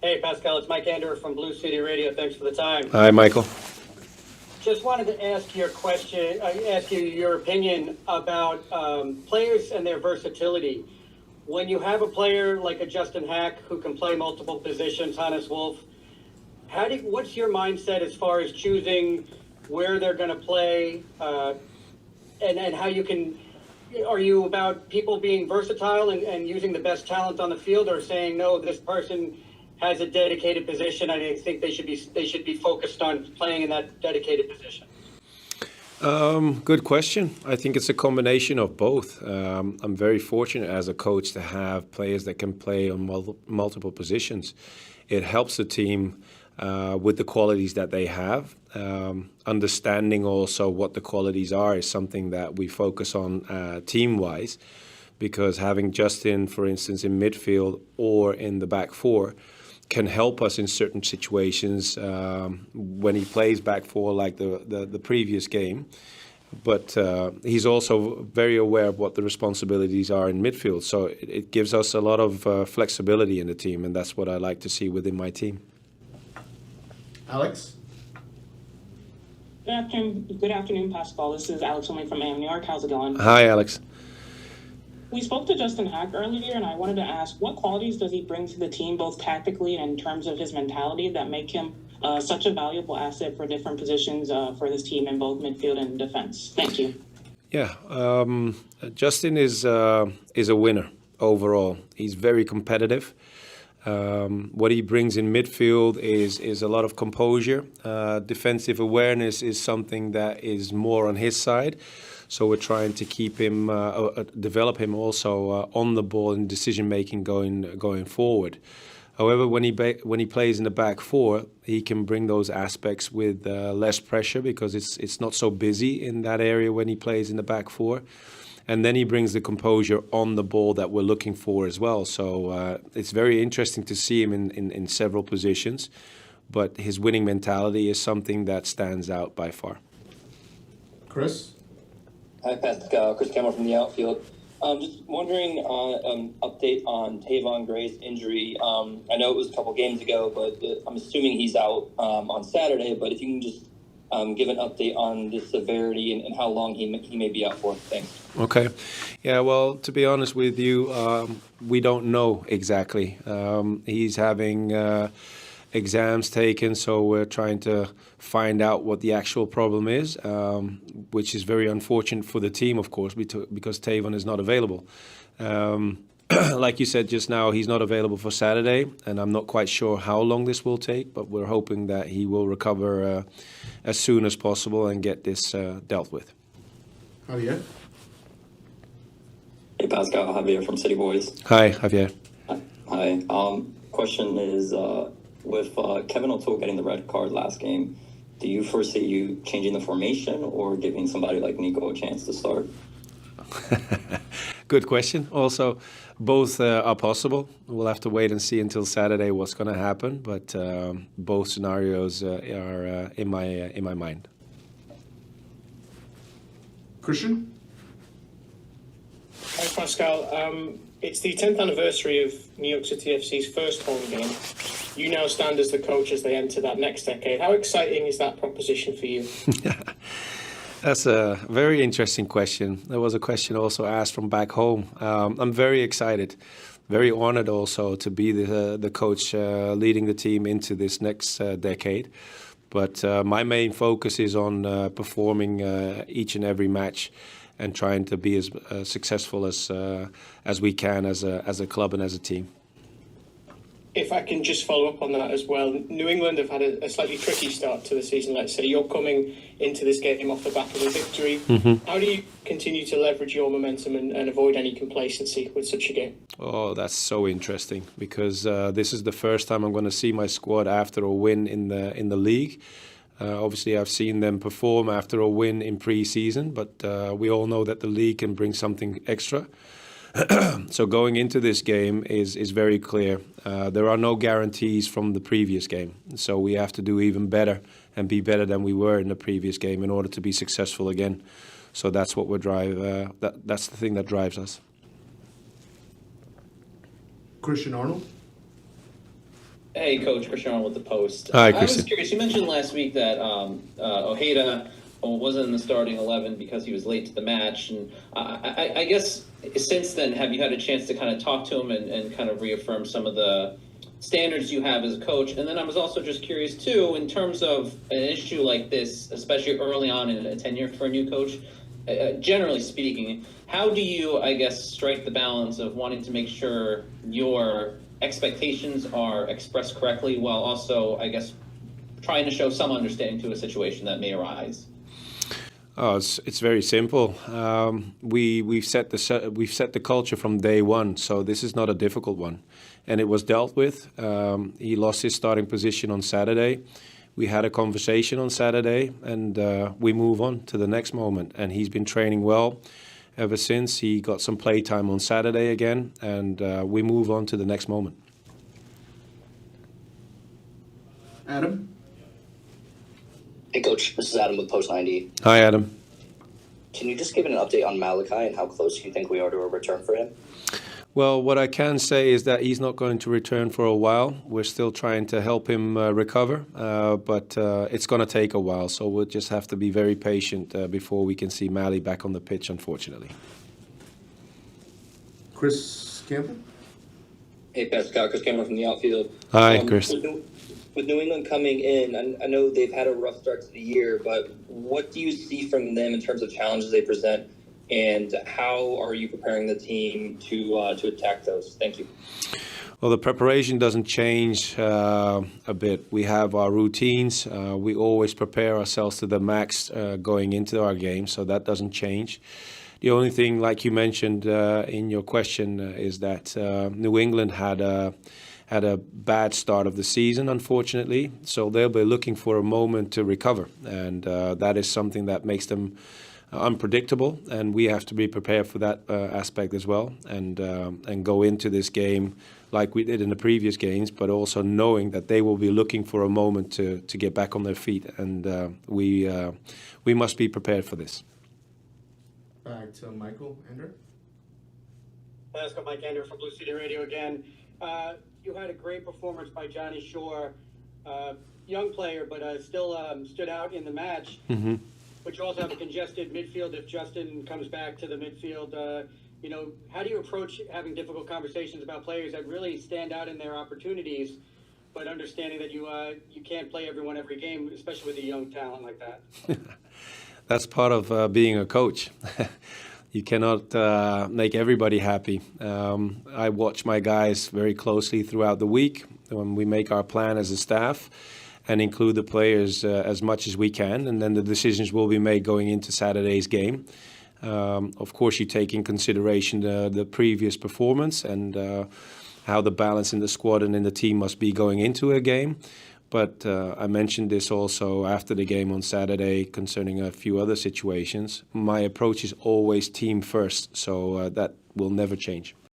Hey, Pascal, it's Mike Anderer from Blue City Radio. Thanks for the time. Hi, Michael. Just wanted to ask you your opinion about players and their versatility. When you have a player like a Justin Hack who can play multiple positions, Hannes Wolf, what's your mindset as far as choosing where they're going to play, and how you can? Are you about people being versatile and using the best talent on the field, or saying no, this person has a dedicated position, and I think they should be focused on playing in that dedicated position? Good question. I think it's a combination of both. I'm very fortunate as a coach to have players that can play on multiple positions. It helps the team with the qualities that they have. Understanding also what the qualities are is something that we focus on team-wise, because having Justin, for instance, in midfield or in the back four can help us in certain situations when he plays back four like the previous game. But he's also very aware of what the responsibilities are in midfield. So it gives us a lot of flexibility in the team, and that's what I like to see within my team. Alex? Good afternoon, Pascal. This is Alex Only from AM New York. How's it going? Hi, Alex. We spoke to Justin Hack earlier, and I wanted to ask, what qualities does he bring to the team, both tactically and in terms of his mentality, that make him such a valuable asset for different positions for this team in both midfield and defense? Thank you. Yeah, Justin is a winner overall. He's very competitive. What he brings in midfield is a lot of composure. Defensive awareness is something that is more on his side. So we're trying to keep him, develop him also on the ball in decision making going forward. However, when he plays in the back four, he can bring those aspects with less pressure, because it's not so busy in that area when he plays in the back four. And then he brings the composure on the ball that we're looking for as well. So it's very interesting to see him in several positions. But his winning mentality is something that stands out by far. Chris? Hi, Pascal. Chris Campbell from the outfield. Just wondering on update on Tayvon Gray's injury. I know it was a couple games ago, but I'm assuming he's out on Saturday. But if you can just give an update on the severity and how long he may be out for. Thanks. Okay. Yeah, well, to be honest with you, we don't know exactly. He's having exams taken, so we're trying to find out what the actual problem is, which is very unfortunate for the team, of course, because Tayvon is not available. Like you said just now, he's not available for Saturday, and I'm not quite sure how long this will take, but we're hoping that he will recover as soon as possible and get this dealt with. Javier? Hey, Pascal. Javier from City Boys. Hi, Javier. Hi. Question is, with Kevin O'Toole getting the red card last game, do you foresee you changing the formation or giving somebody like Nico a chance to start? Good question. Also, both are possible. We'll have to wait and see until Saturday what's going to happen, but both scenarios are in my mind. Christian? Hi, Pascal. It's the 10th anniversary of New York City FC's first home game. You now stand as the coach as they enter that next decade. How exciting is that proposition for you? That's a very interesting question. There was a question also asked from back home. I'm very excited, very honored also to be the coach leading the team into this next decade. But my main focus is on performing each and every match and trying to be as successful as we can as a club and as a team. If I can just follow up on that as well, New England have had a slightly tricky start to the season, let's say. You're coming into this game off the back of a victory. Mm-hmm. How do you continue to leverage your momentum and avoid any complacency with such a game? Oh, that's so interesting, because this is the first time I'm going to see my squad after a win in the league. Obviously, I've seen them perform after a win in pre-season, but we all know that the league can bring something extra. So going into this game is very clear. There are no guarantees from the previous game. So we have to do even better and be better than we were in the previous game in order to be successful again. So that's what that's the thing that drives us. Christian Arnold? Hey, Coach, Christian Arnold with the Post. Hi, I was Christian. curious. You mentioned last week that Ojeda wasn't in the starting 11 because he was late to the match, and I guess since then, have you had a chance to kind of talk to him and kind of reaffirm some of the standards you have as a coach? And then I was also just curious too, in terms of an issue like this, especially early on in a tenure for a new coach. Generally speaking, how do you, I guess, strike the balance of wanting to make sure your expectations are expressed correctly while also, I guess, trying to show some understanding to a situation that may arise? Oh, it's very simple. We've set the culture from day one, so this is not a difficult one, and it was dealt with. He lost his starting position on Saturday. We had a conversation on Saturday, and we move on to the next moment. And he's been training well ever since. He got some play time on Saturday again, and we move on to the next moment. Adam? Hey, Coach. This is Adam with Post 90. Hi, Adam. Can you just give an update on Malachi and how close you think we are to a return for him? Well, what I can say is that he's not going to return for a while. We're still trying to help him recover, but it's going to take a while. So we'll just have to be very patient before we can see Mally back on the pitch, unfortunately. Chris Campbell? Hey, Pascal, Chris Cameron from the outfield. Hi, Chris. With New England coming in, I know they've had a rough start to the year, but what do you see from them in terms of challenges they present, and how are you preparing the team to attack those? Thank you. Well, the preparation doesn't change a bit. We have our routines. We always prepare ourselves to the max going into our game, so that doesn't change. The only thing, like you mentioned in your question, is that New England had a bad start of the season, unfortunately. So they'll be looking for a moment to recover, and that is something that makes them unpredictable. And we have to be prepared for that aspect as well, and go into this game like we did in the previous games, but also knowing that they will be looking for a moment to get back on their feet, and we must be prepared for this. Back to Michael Ender. Pascal, Mike Ender from Blue City Radio again. You had a great performance by Johnny Shore, young player, but still stood out in the match. Mm-hmm. But you also have a congested midfield if Justin comes back to the midfield. How do you approach having difficult conversations about players that really stand out in their opportunities, but understanding that you can't play everyone every game, especially with a young talent like that? That's part of being a coach. You cannot make everybody happy. I watch my guys very closely throughout the week when we make our plan as a staff, and include the players as much as we can, and then the decisions will be made going into Saturday's game. Of course, you take in consideration the previous performance and how the balance in the squad and in the team must be going into a game. But I mentioned this also after the game on Saturday concerning a few other situations. My approach is always team first, so that will never change.